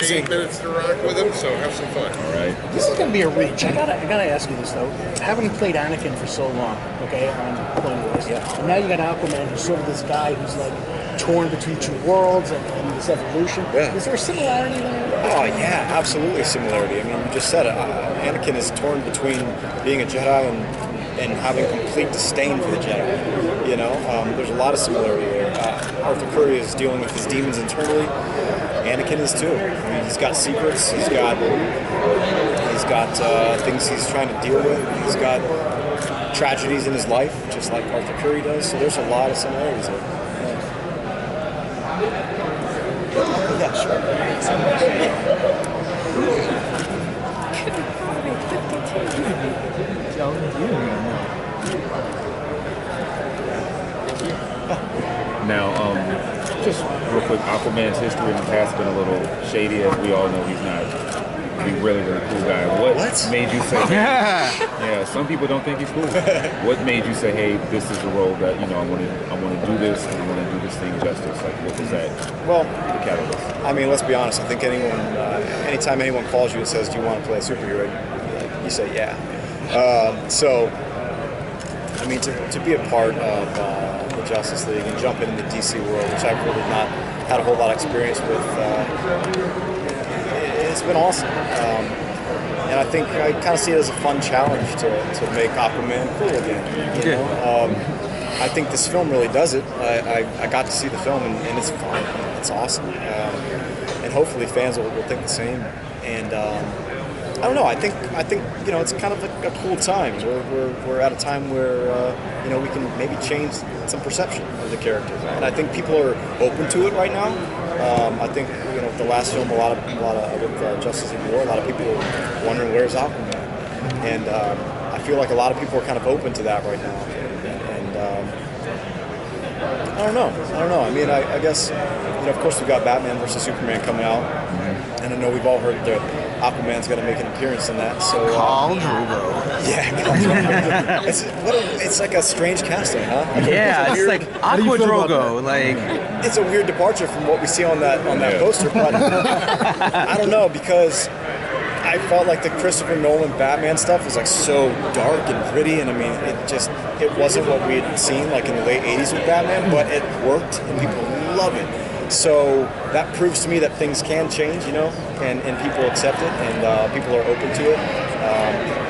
amazing. 8 minutes to rock with him, so have some fun. All right. This is going to be a reach. I gotta ask you this though. Having played Anakin for so long, okay, on Clone Wars, and now you got Aquaman, who's sort of this guy who's like torn between two worlds and this evolution. Yeah. Is there a similarity there? Oh yeah, absolutely a similarity. I mean, you just said it. Anakin is torn between being a Jedi and having complete disdain for the Jedi. You know, there's a lot of similarity there. Arthur Curry is dealing with his demons internally. Anakin is too. I mean, he's got secrets. He's got things he's trying to deal with. He's got tragedies in his life, just like Arthur Curry does. So there's a lot of similarities there. Yeah, sure. Now, just real quick, Aquaman's history in the past has been a little shady, as we all know. He's really cool guy. What made you say? Yeah, some people don't think he's cool. What made you say, hey, this is the role that I want to do this, and I want to do this thing justice? Like, what was that? Well, the catalyst. I mean, let's be honest. I think anytime anyone calls you and says, "Do you want to play a superhero?" you say, "Yeah." So, I mean, to be a part of the Justice League and jump into the DC world, which I've really not had a whole lot of experience with, it's been awesome. And I think I kind of see it as a fun challenge to make Aquaman cool again. You know? I think this film really does it. I got to see the film and it's fun. It's awesome. And hopefully fans will think the same. And I don't know. I think it's kind of a cool time. We're at a time where we can maybe change some perception of the character, and I think people are open to it right now. I think the last film, a lot of with Justice League War, a lot of people are wondering where's Aquaman, and I feel like a lot of people are kind of open to that right now. And I don't know. I mean, I guess of course we've got Batman versus Superman coming out, and I know we've all heard that Aquaman's going to make an appearance in that. So Khal Drogo. Yeah, it's like a strange casting, huh? Yeah, it's like Aqua Drogo. Like, it's a weird departure from what we see on that poster, but I don't know, because I felt like the Christopher Nolan Batman stuff was like so dark and gritty, and I mean, it wasn't what we had seen like in the late '80s with Batman, but it worked and people love it. So that proves to me that things can change, and people accept it, and people are open to it.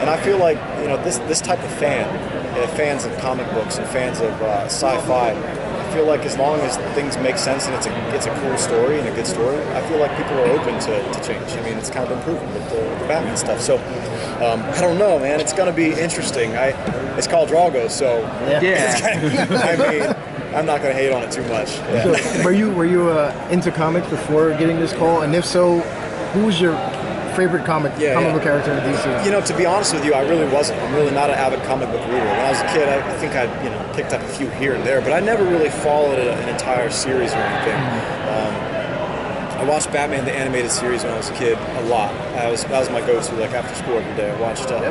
And I feel like this type of fans of comic books and fans of sci-fi, I feel like as long as things make sense and it's a cool story and a good story, I feel like people are open to change. I mean, it's kind of been proven with the Batman stuff. So I don't know, man. It's going to be interesting. It's called Drago, so I mean, I'm not going to hate on it too much. Yeah. So, were you into comics before getting this call? And if so, who was your favorite comic book character in DC? To be honest with you, I really wasn't. I'm really not an avid comic book reader. When I was a kid, I think I picked up a few here and there, but I never really followed an entire series or anything. I watched Batman the animated series when I was a kid a lot. That was my go-to, like after school every day. I watched I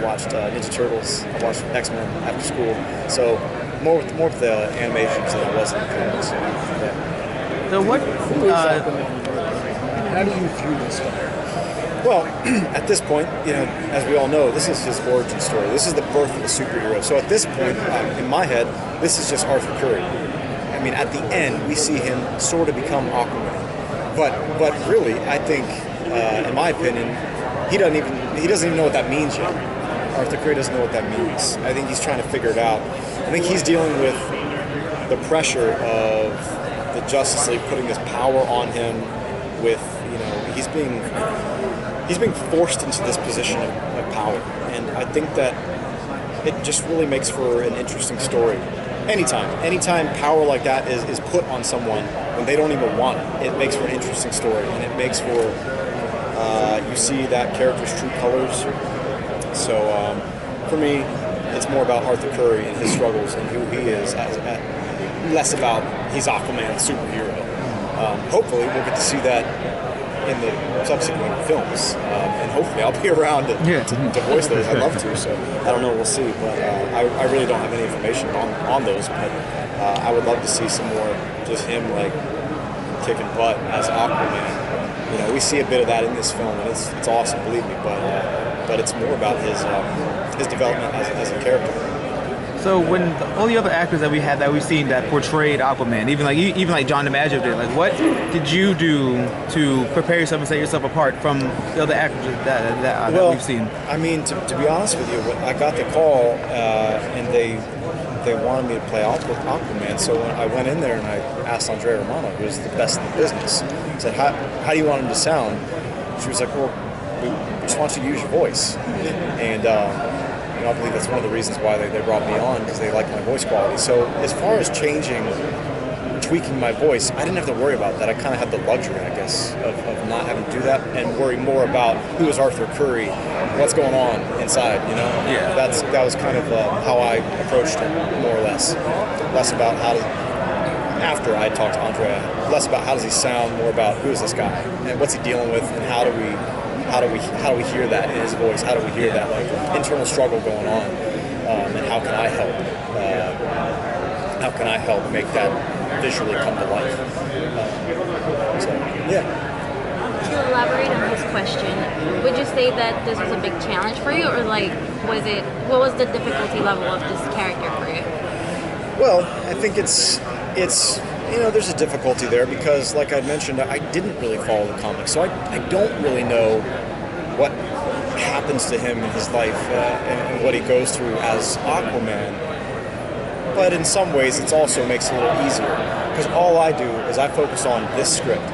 watched Ninja Turtles. I watched X-Men after school. So more with the animations than I was in the comics. Yeah. So what? How do you view this guy? Well, at this point, as we all know, this is his origin story. This is the birth of the superhero. So at this point, in my head, this is just Arthur Curry. I mean, at the end, we see him sort of become Aquaman. But really, I think, in my opinion, he doesn't even know what that means yet. Arthur Curry doesn't know what that means. I think he's trying to figure it out. I think he's dealing with the pressure of the Justice League putting this power on him. With he's being forced into this position of power, and I think that it just really makes for an interesting story. Anytime power like that is put on someone when they don't even want it, it makes for an interesting story, and it makes for you see that character's true colors. So for me, it's more about Arthur Curry and his struggles and who he is, less about he's Aquaman, superhero. Hopefully, we'll get to see that in the subsequent films, and hopefully I'll be around to voice those. I'd love to, so I don't know, we'll see, but I really don't have any information on those, but I would love to see some more just him like kicking butt as Aquaman, You know, we see a bit of that in this film, and it's awesome, believe me. But it's more about his development as a character. So when all the other actors that we've seen that portrayed Aquaman, even like John DiMaggio did, like what did you do to prepare yourself and set yourself apart from the other actors that we've seen? I mean, to be honest with you, I got the call and they wanted me to play Aquaman. So when I went in there and I asked Andrea Romano, who was the best in the business, I said, how do you want him to sound? She was like, well, we just want you to use your voice. And I believe that's one of the reasons why they brought me on, because they liked my voice quality. So as far as tweaking my voice, I didn't have to worry about that. I kind of had the luxury, I guess, of not having to do that and worry more about who is Arthur Curry, what's going on inside, you know? Yeah. That was kind of how I approached it, more or less. Less about after I talked to Andrea, less about how does he sound, more about who is this guy and what's he dealing with and how do we hear that in his voice? How do we hear that like internal struggle going on? And how can I help? How can I help make that visually come to life? To elaborate on his question, would you say that this was a big challenge for you, or like what was the difficulty level of this character for you? Well, I think it's there's a difficulty there because, like I mentioned, I didn't really follow the comics, so I don't really know what happens to him in his life and what he goes through as Aquaman. But in some ways, it also makes it a little easier because all I do is I focus on this script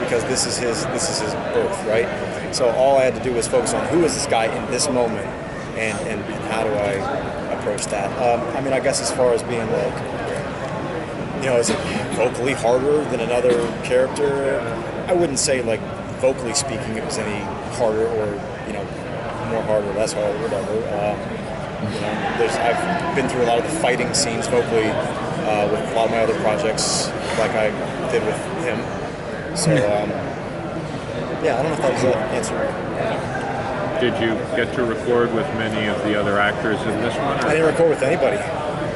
because this is his birth, right? So all I had to do was focus on who is this guy in this moment and how do I approach that. I mean, I guess as far as being like, is it vocally harder than another character? I wouldn't say like vocally speaking it was any harder or more hard or less hard or whatever. I've been through a lot of the fighting scenes vocally with a lot of my other projects, like I did with him. So I don't know if that was the answer. Did you get to record with many of the other actors in this one? I didn't record with anybody.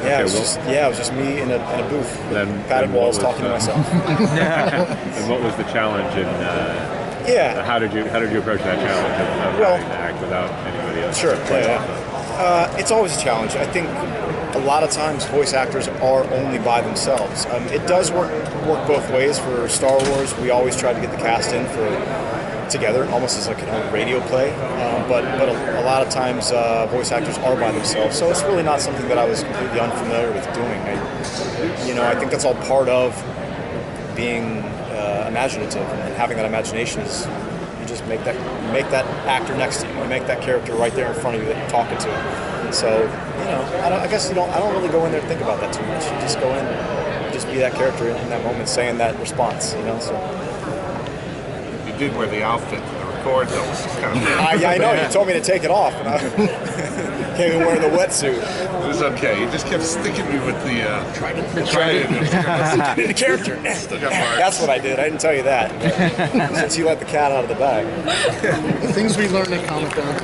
Yeah, it was just me in a booth, padded walls, talking to myself. And what was the challenge? How did you approach that challenge of having to act without anybody else? Sure. It's always a challenge. I think a lot of times voice actors are only by themselves. It does work both ways. For Star Wars, we always try to get the cast in together, almost as like a radio play. But a lot of times voice actors are by themselves, so it's really not something that I was completely unfamiliar with doing. I think that's all part of being imaginative, and having that imagination is you just make that actor next to you, you make that character right there in front of you that you're talking to. So I guess I don't really go in there and think about that too much. You just go in, you just be that character in that moment, saying that response. So. You did wear the outfit for the record, though. Which is kind of I know. You told me to take it off, and I came in wearing the wetsuit. It was okay. You just kept sticking me with the trident. The character. That's what I did. I didn't tell you that. Since you let the cat out of the bag. The things we learned at Comic Con.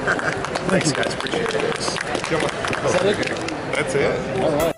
Thanks, guys. Appreciate it. That's it. All right.